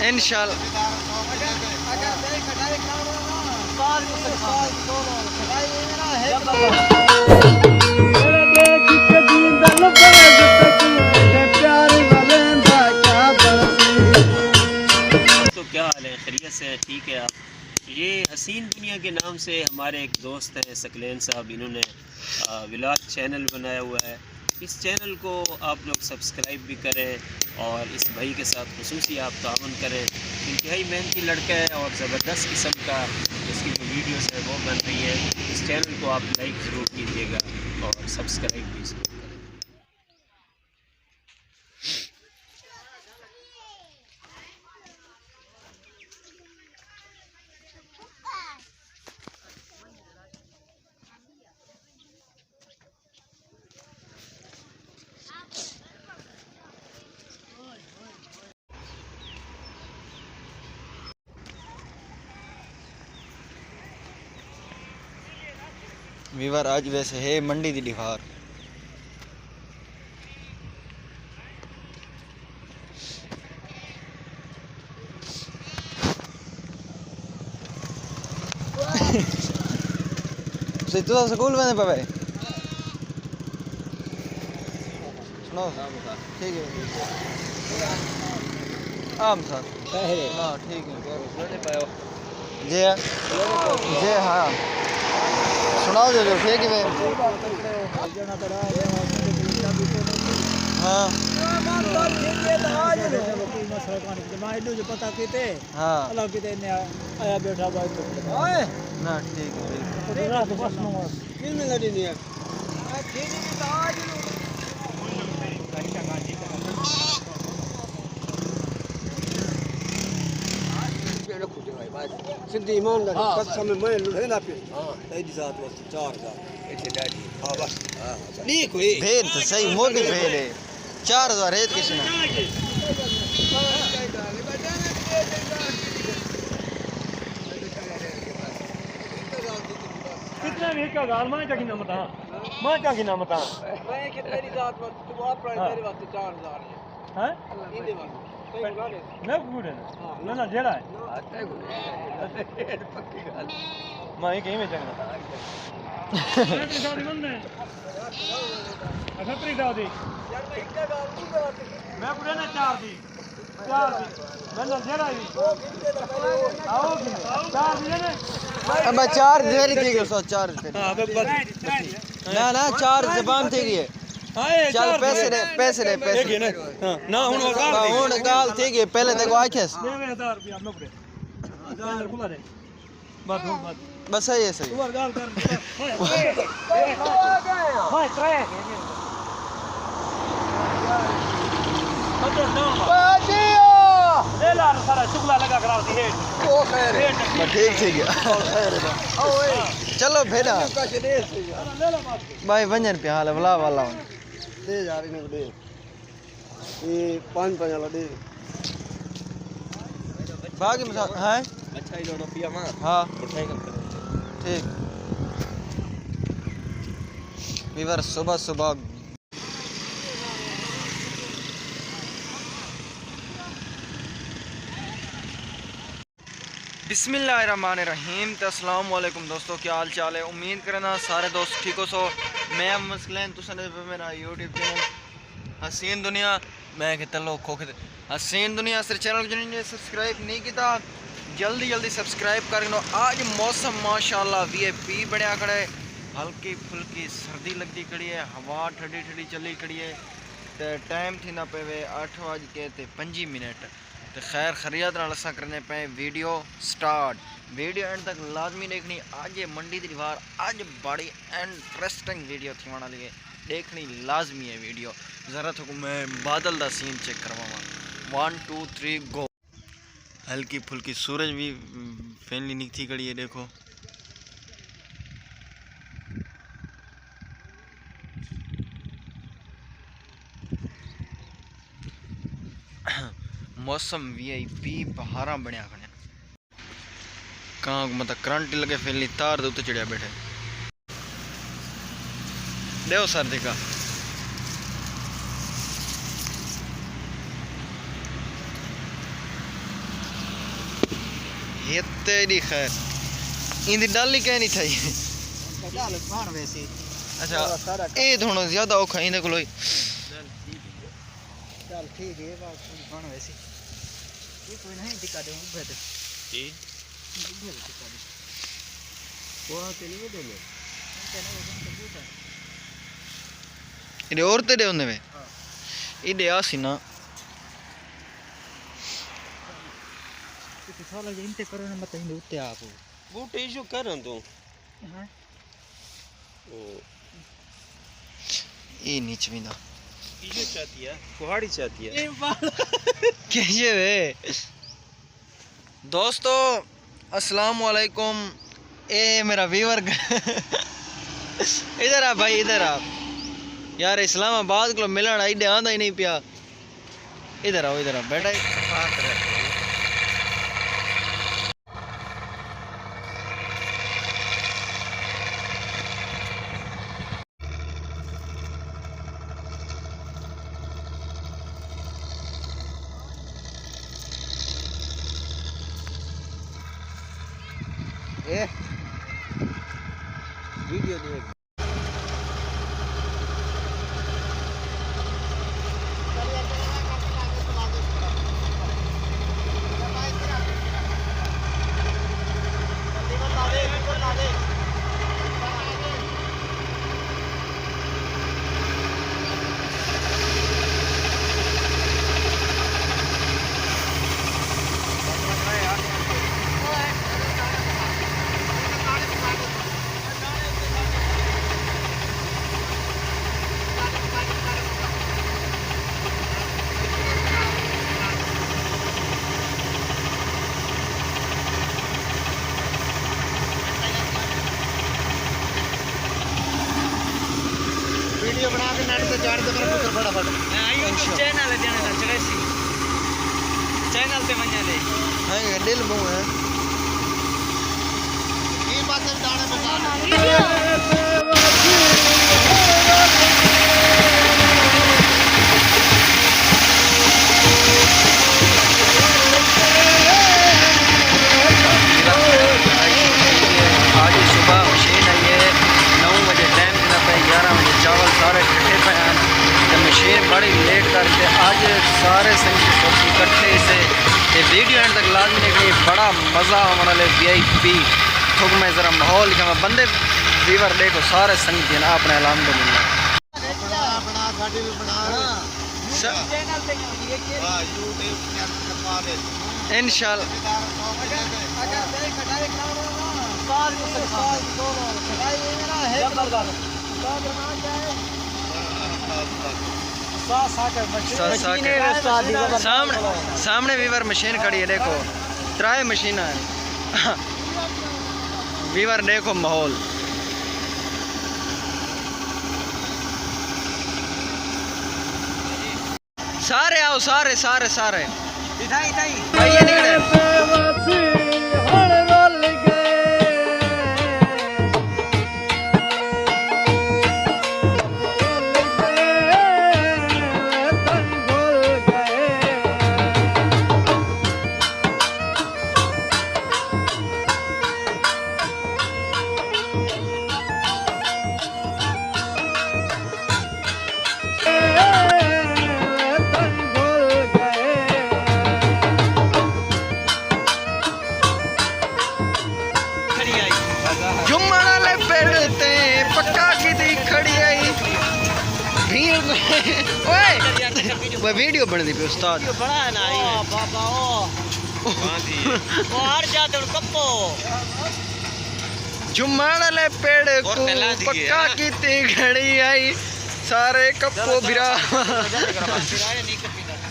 इंशाल्लाह। तो क्या हाल है, खैरियत से हैं? ठीक है आप? ये हसीन दुनिया के नाम से हमारे एक दोस्त हैं सकलैन साहब, इन्होंने व्लॉग चैनल बनाया हुआ है। इस चैनल को आप लोग सब्सक्राइब भी करें और इस भाई के साथ खुसूसी आप ताउन करें। इंतहाई मेहनती लड़का है और ज़बरदस्त किस्म का इसकी जो वीडियोस है वो बन रही है। इस चैनल को आप लाइक ज़रूर कीजिएगा और सब्सक्राइब भी ज़रूर करें। वीवर आज वैसे है मंडी दी डिहार। तू स्कूल में पे सुनो ठीक है आम सर हाँ ठीक है जी जी हाँ सुनाओ जो ठीक है हाँ पता कीते हाँ अलग कीते ने आया बैठा भाई ना ठीक है किन में लड़ी नहीं है सिंधी ईमानदारी कसम में मैं लुढ़े ना पे तेरी जात बस 4000 इतने डाडी हां बस हां ठीक हुई भेद तो सही मोटी भेद है 4000 है किसी ने कितना भी का गाल मैं क्या नाम बता मैं क्या नाम बता मैं कि तेरी जात बस तू आप तेरे वास्ते 4000 है इनके वास्ते मैं बूढ़े ना ना जेड़ा है पक्की गल मैं कहीं में चंगा तेरी शादी बंद है अच्छा तेरी शादी यार मैं इतना गाल नहीं करती मैं बूढ़े ना 4 दी मैं ना जेड़ा ही आओ कि 4 दी ने अब 4 देरी थी के 4 हां बस ना ना 4 जबान थी गई चल पैसे ले ना ना हुन गाल थी गई पहले देखो आखेस 1000 रुपया मैं बूढ़े 1000 खुला दे बात बस सही है सही तू गाल कर भाई ट्राई ले ला सारा शुक्ला लगा करा दी है ओ खैर है ठीक थी गया चलो भेड़ा भाई वंजन पे हाल वला वाला दे यार इन्हें दे ये 5 वाला दे बाकी मसाला है अच्छा ही लोना पिया मां हां उठाई कम कर ठीक वीवर सुबह सुबह बिस्मिल्लाहिर्रहमानिर्रहीम। अस्सलाम वालेकुम दोस्तों, क्या हाल चाल है? उम्मीद करना सारे दोस्त ठीक हो। सो मैं मसलन तुसन मेरा यूट्यूब चैनल हसीन दुनिया मैं कहता लो खोखे हसीन दुनिया सिर चैनल जिन्हें सब्सक्राइब नहीं किया जल्दी सब्सक्राइब कर लो। आज मौसम माशाल्लाह VIP बढ़िया खड़ा है, हल्की फुल्की सर्दी लगती खड़ी है, हवा ठंडी चली खड़ी है। तो टाइम थी ना पे 8:05 तो खैर खैरियत नाल असां करने पे वीडियो स्टार्ट। वीडियो एंड तक लाजमी देखनी। आज ये मंडी दी बार आज बड़ी इंटरेस्टिंग वीडियो थी वाली है, देखनी लाजमी है वीडियो। ज़रा तो मैं बादल दा सीन चेक करवावा। 1 2 3 गो। हल्की फुल्की सूरज भी फैनली निकती खड़ी है, देखो मौसम VIP बहारा बनया खड़े कहाँ मतलब करंट लगे फैली तार दे उत्ते चढ़िया बैठे देव सर देखा ये तेरी खैर इंदी डाली कह नहीं थई डाल खान वैसे अच्छा ए थोड़ा ज्यादा औखा इंदे कोई चल ठीक है बात खान वैसे ये कोई नहीं टिका दे उबे दे जी उबे टिका दे कोड़ा के लिए दे ले इधे और तेरे होने में इधे आसी ना तो साला ये इनते करो ना मत हिंदू उत्ते आप बूटे इशू कर तू हां ओ ये नीच विंदा इशू चाहती है कुहाड़ी चाहती है कैसे वे दोस्तों अस्सलाम वालेकुम ए मेरा व्यूअर इधर आ भाई इधर आ यार इस्लामाबाद को मिलन आई आंदा ही नहीं पिया इधर आओ बेटा ए वीडियो देख वीडियो बना के नेट पे चाड़ दे मेरा पुत्र फटाफट यूट्यूब चैनल है जाने चलेसी चैनल पे मन्या ले हां दिल मु है ये बात से दाने पे गाना आज सुबह मशीन आई है 9 बजे टाइम देना पे 11 बजे चावल सारे इकट्ठे पे हैं तो मशीन बड़ी लेट करके आज सारे संगी सब इकट्ठे से ये वीडियो एंड तक लाजमी देखनी बड़ा मज़ा हमारा ले VIP थोक में ज़रा माहौल का बंदे वीवर देखो सारे संग दिन अपने अल्हम्दुलिल्लाह बना साडी भी बना चैनल पे हां YouTube चैनल पे पा दे इंशाल्लाह अगर देख कटाई कराओ साल दोनों कटाई मेरा है जबरदस्त साल बना जाए सामने वीवर मशीन खड़ी है देखो त्राए मशीन है वीवर देखो माहौल सारे आओ सारे सारे सारे इधाई इधाई भाई ये निकले ओए वीडियो बन दी पे उस्ताद बड़ा है ना ओ बाबा ओ कहां थी वो हर जाते कप्पो जुम्मण ले पेड़ को पक्का कीती घड़ी आई सारे कप्पो भिरा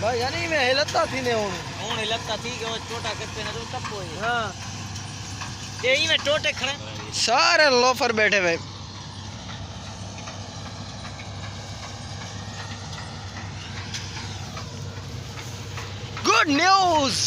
भाई यानी मैं हिलता थी ने हुन हिलता थी कि वो छोटा करते ना तो कप्पो है हां यही में टोटे खड़े सारे लोफर बैठे हुए गुड न्यूज़